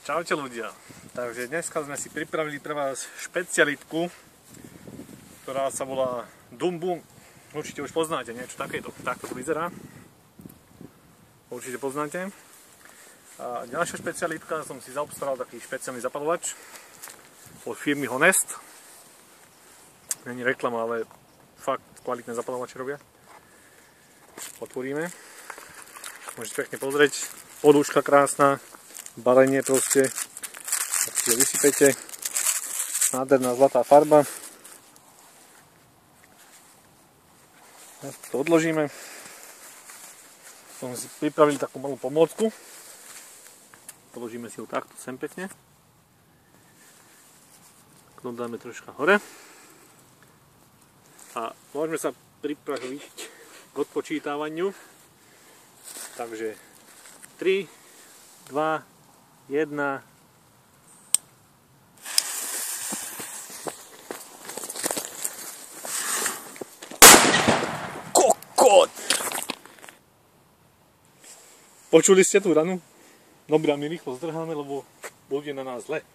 Čaute ľudia, takže dneska sme si pripravili pre vás špecialitku, ktorá sa volá Dumbung. Určite už poznáte niečo takéto, takto to vyzerá. Určite poznáte. A ďalšia špecialitka, som si zaobstaral taký špeciálny zapalovač od firmy Honest. Není reklama, ale fakt kvalitné zapalovače robia. Otvoríme. Môžete pekne pozrieť, podúška krásna. Balenie proste, tak si ho vysypete, nádherná zlatá farba. To odložíme. Som si pripravili takú malú pomôcku. Položíme si ho takto sem pekne. To dáme troška hore. A môžeme sa pripraviť k odpočítavaniu. Takže 3, 2, 1. Kokot! Počuli ste tú ranu? Dobre, my rýchlo zdrháme, lebo bude na nás zle.